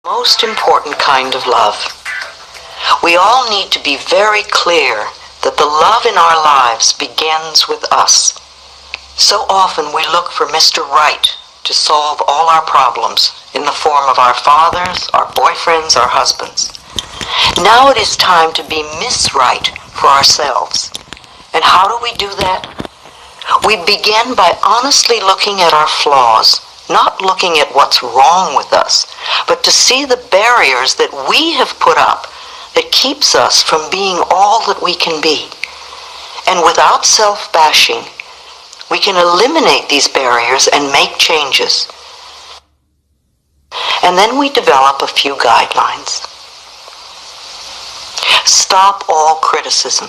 Most important kind of love. We all need to be very clear that the love in our lives begins with us. So often we look for Mr. Right to solve all our problems in the form of our fathers, our boyfriends, our husbands. Now it is time to be Miss Right for ourselves. And how do we do that? We begin by honestly looking at our flaws, not looking at what's wrong with us, but to see the barriers that we have put up that keeps us from being all that we can be. And without self-bashing, we can eliminate these barriers and make changes. And then we develop a few guidelines. Stop all criticism.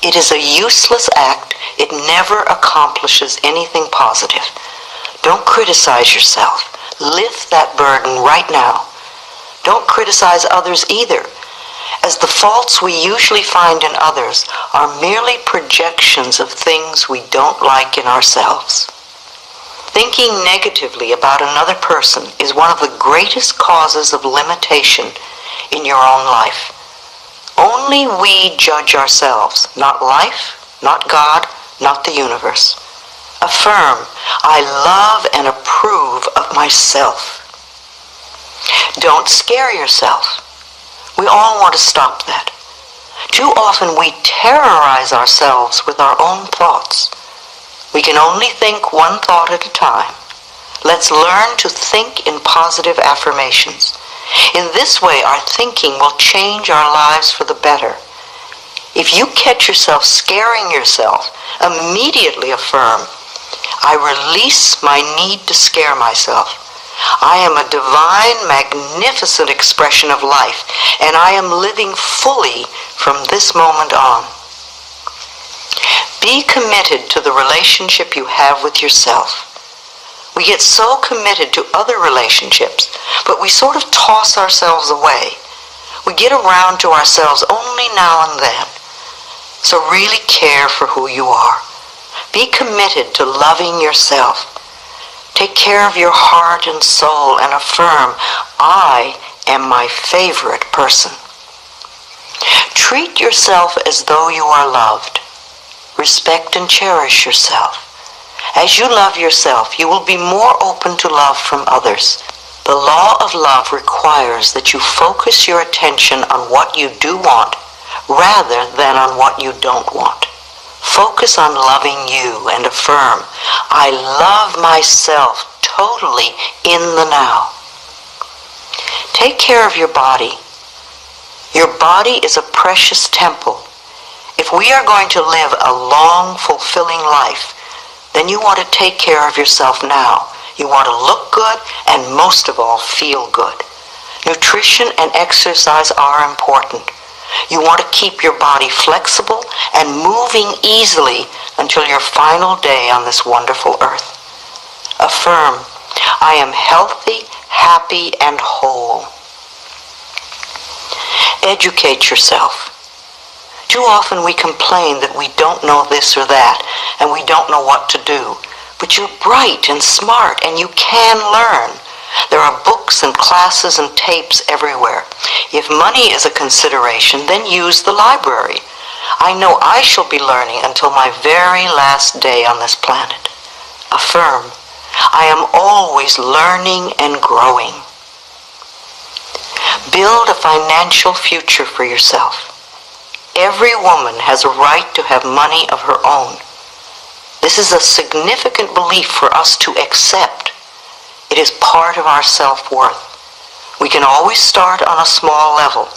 It is a useless act. It never accomplishes anything positive. Don't criticize yourself. Lift that burden right now. Don't criticize others either, as the faults we usually find in others are merely projections of things we don't like in ourselves. Thinking negatively about another person is one of the greatest causes of limitation in your own life. Only we judge ourselves, not life, not God, not the universe. Affirm, I love and approve of myself. Don't scare yourself. We all want to stop that. Too often we terrorize ourselves with our own thoughts. We can only think one thought at a time. Let's learn to think in positive affirmations. In this way, our thinking will change our lives for the better. If you catch yourself scaring yourself, immediately affirm, I release my need to scare myself. I am a divine, magnificent expression of life, and I am living fully from this moment on. Be committed to the relationship you have with yourself. We get so committed to other relationships, but we sort of toss ourselves away. We get around to ourselves only now and then. So really care for who you are. Be committed to loving yourself. Take care of your heart and soul and affirm, I am my favorite person. Treat yourself as though you are loved. Respect and cherish yourself. As you love yourself, you will be more open to love from others. The law of love requires that you focus your attention on what you do want rather than on what you don't want. Focus on loving you and affirm, I love myself totally in the now. Take care of your body. Your body is a precious temple. If we are going to live a long, fulfilling life, then you want to take care of yourself now. You want to look good and most of all feel good. Nutrition and exercise are important. You want to keep your body flexible and moving easily until your final day on this wonderful earth. Affirm, I am healthy, happy, and whole. Educate yourself. Too often we complain that we don't know this or that, and we don't know what to do. But you're bright and smart, and you can learn. There are books and classes and tapes everywhere. If money is a consideration, then use the library. I know I shall be learning until my very last day on this planet. Affirm, I am always learning and growing. Build a financial future for yourself. Every woman has a right to have money of her own. This is a significant belief for us to accept. It is part of our self-worth. We can always start on a small level.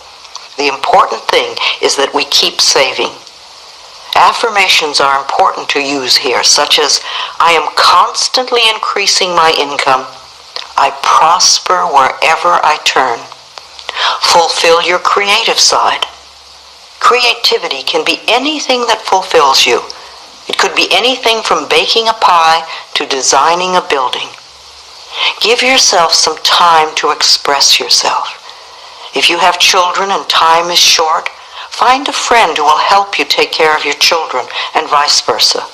The important thing is that we keep saving. Affirmations are important to use here, such as, I am constantly increasing my income. I prosper wherever I turn. Fulfill your creative side. Creativity can be anything that fulfills you. It could be anything from baking a pie to designing a building. Give yourself some time to express yourself. If you have children and time is short, find a friend who will help you take care of your children and vice versa.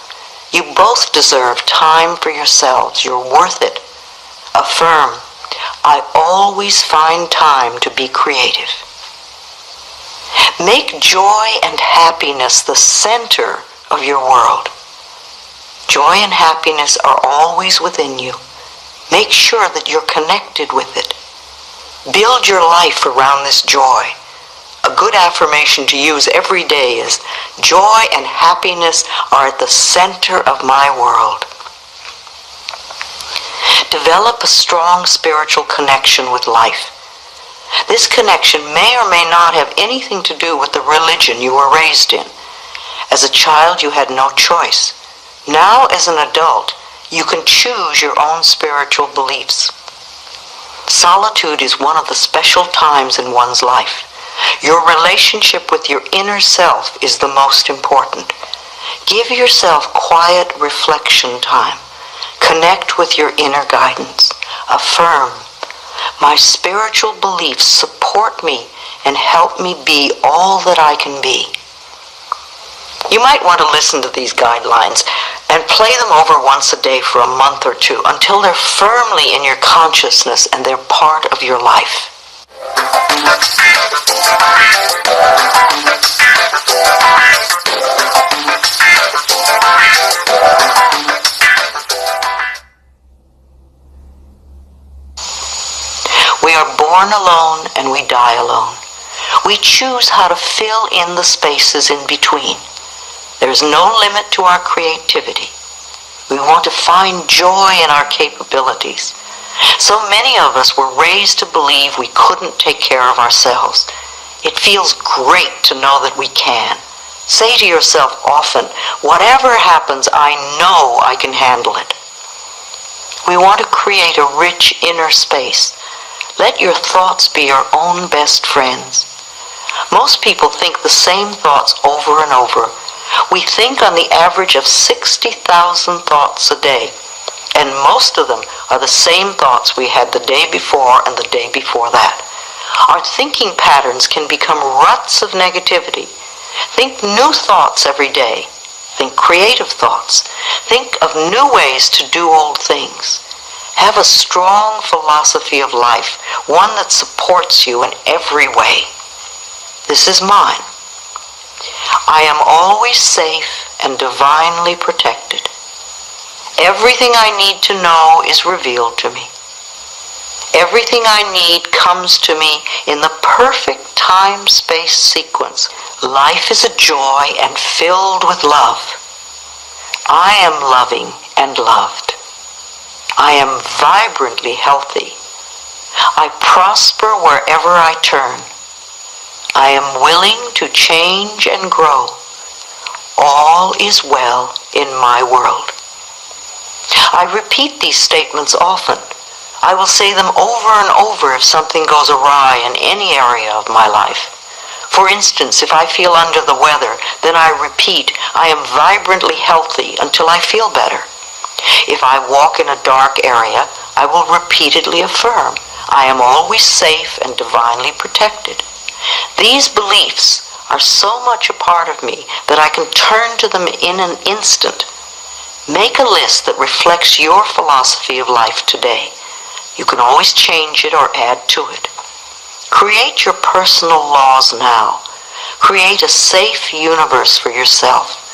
You both deserve time for yourselves. You're worth it. Affirm, I always find time to be creative. Make joy and happiness the center of your world. Joy and happiness are always within you. Make sure that you're connected with it. Build your life around this joy. A good affirmation to use every day is, joy and happiness are at the center of my world. Develop a strong spiritual connection with life. This connection may or may not have anything to do with the religion you were raised in. As a child, you had no choice. Now, as an adult, you can choose your own spiritual beliefs. Solitude is one of the special times in one's life. Your relationship with your inner self is the most important. Give yourself quiet reflection time. Connect with your inner guidance. Affirm, my spiritual beliefs support me and help me be all that I can be. You might want to listen to these guidelines and play them over once a day for a month or two until they're firmly in your consciousness and they're part of your life. We are born alone and we die alone. We choose how to fill in the spaces in between. There's no limit to our creativity. We want to find joy in our capabilities. So many of us were raised to believe we couldn't take care of ourselves. It feels great to know that we can. Say to yourself often, whatever happens, I know I can handle it. We want to create a rich inner space. Let your thoughts be your own best friends. Most people think the same thoughts over and over. We think on the average of 60,000 thoughts a day, and most of them are the same thoughts we had the day before and the day before that. Our thinking patterns can become ruts of negativity. Think new thoughts every day. Think creative thoughts. Think of new ways to do old things. Have a strong philosophy of life, one that supports you in every way. This is mine. I am always safe and divinely protected. Everything I need to know is revealed to me. Everything I need comes to me in the perfect time-space sequence. Life is a joy and filled with love. I am loving and loved. I am vibrantly healthy. I prosper wherever I turn. I am willing to change and grow. All is well in my world. I repeat these statements often. I will say them over and over if something goes awry in any area of my life. For instance, if I feel under the weather, then I repeat, I am vibrantly healthy until I feel better. If I walk in a dark area, I will repeatedly affirm, I am always safe and divinely protected. These beliefs are so much a part of me that I can turn to them in an instant. Make a list that reflects your philosophy of life today. You can always change it or add to it. Create your personal laws now. Create a safe universe for yourself.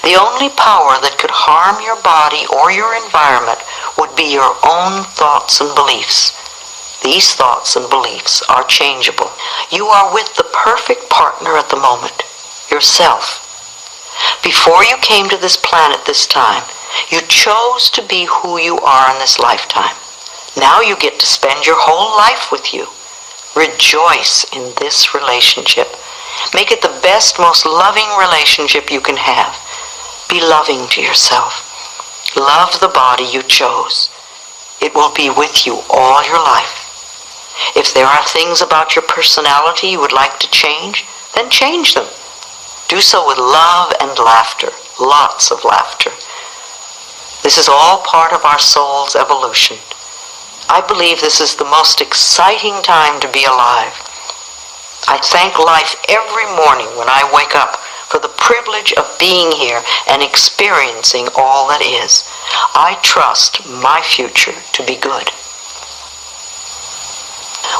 The only power that could harm your body or your environment would be your own thoughts and beliefs. These thoughts and beliefs are changeable. You are with the perfect partner at the moment, yourself. Before you came to this planet this time, you chose to be who you are in this lifetime. Now you get to spend your whole life with you. Rejoice in this relationship. Make it the best, most loving relationship you can have. Be loving to yourself. Love the body you chose. It will be with you all your life. If there are things about your personality you would like to change, then change them. Do so with love and laughter, lots of laughter. This is all part of our soul's evolution. I believe this is the most exciting time to be alive. I thank life every morning when I wake up for the privilege of being here and experiencing all that is. I trust my future to be good.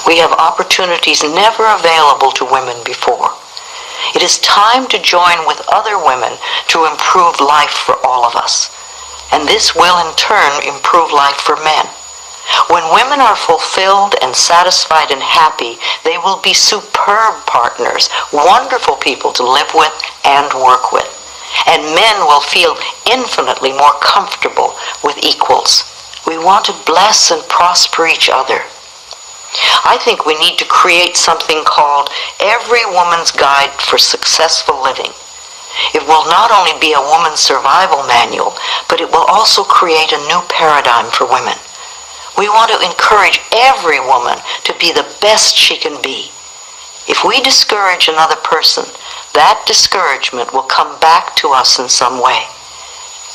We have opportunities never available to women before. It is time to join with other women to improve life for all of us. And this will in turn improve life for men. When women are fulfilled and satisfied and happy, they will be superb partners, wonderful people to live with and work with. And men will feel infinitely more comfortable with equals. We want to bless and prosper each other. I think we need to create something called Every Woman's Guide for Successful Living. It will not only be a woman's survival manual, but it will also create a new paradigm for women. We want to encourage every woman to be the best she can be. If we discourage another person, that discouragement will come back to us in some way.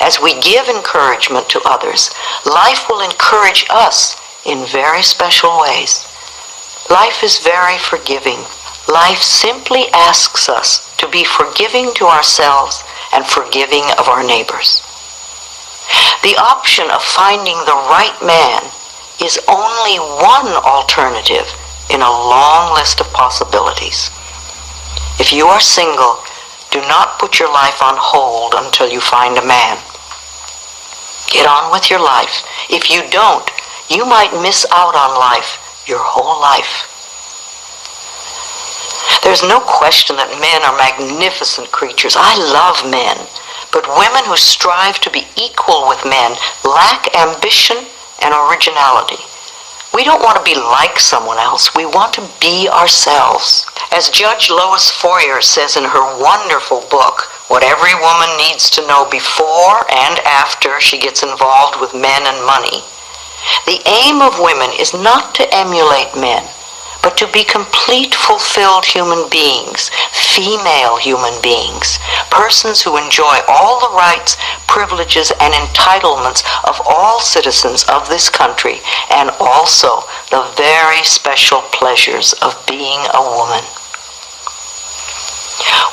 As we give encouragement to others, life will encourage us in very special ways. Life is very forgiving. Life simply asks us to be forgiving to ourselves and forgiving of our neighbors. The option of finding the right man is only one alternative in a long list of possibilities. If you are single, do not put your life on hold until you find a man. Get on with your life. If you don't, you might miss out on life your whole life. There's no question that men are magnificent creatures. I love men. But women who strive to be equal with men lack ambition and originality. We don't want to be like someone else. We want to be ourselves. As Judge Lois Foyer says in her wonderful book, What Every Woman Needs to Know Before and After She Gets Involved with Men and Money, the aim of women is not to emulate men, but to be complete, fulfilled human beings, female human beings, persons who enjoy all the rights, privileges, and entitlements of all citizens of this country, and also the very special pleasures of being a woman.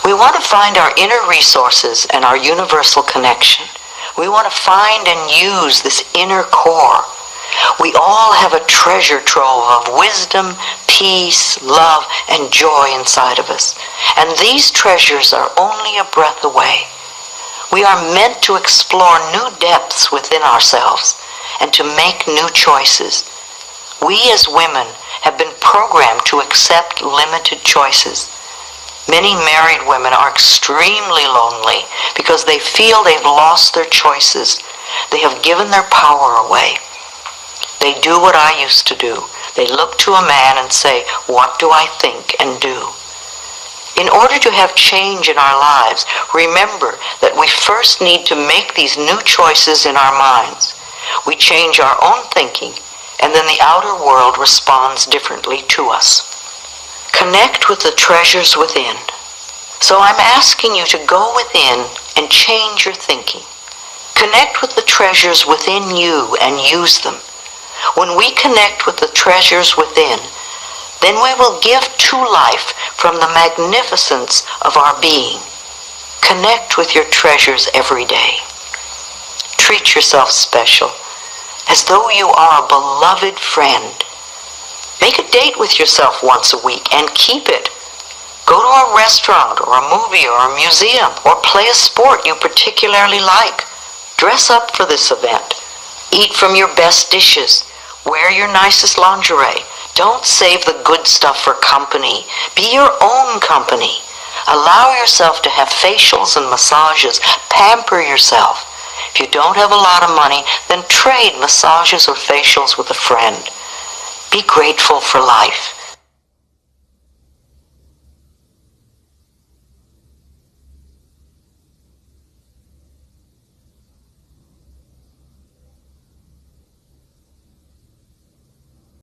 We want to find our inner resources and our universal connection. We want to find and use this inner core. We all have a treasure trove of wisdom, peace, love, and joy inside of us. And these treasures are only a breath away. We are meant to explore new depths within ourselves and to make new choices. We as women have been programmed to accept limited choices. Many married women are extremely lonely because they feel they've lost their choices. They have given their power away. They do what I used to do. They look to a man and say, what do I think and do? In order to have change in our lives, remember that we first need to make these new choices in our minds. We change our own thinking, and then the outer world responds differently to us. Connect with the treasures within. So I'm asking you to go within and change your thinking. Connect with the treasures within you and use them. When we connect with the treasures within, then we will give to life from the magnificence of our being. Connect with your treasures every day. Treat yourself special, as though you are a beloved friend. Make a date with yourself once a week and keep it. Go to a restaurant or a movie or a museum or play a sport you particularly like. Dress up for this event. Eat from your best dishes. Wear your nicest lingerie. Don't save the good stuff for company. Be your own company. Allow yourself to have facials and massages. Pamper yourself. If you don't have a lot of money, then trade massages or facials with a friend. Be grateful for life.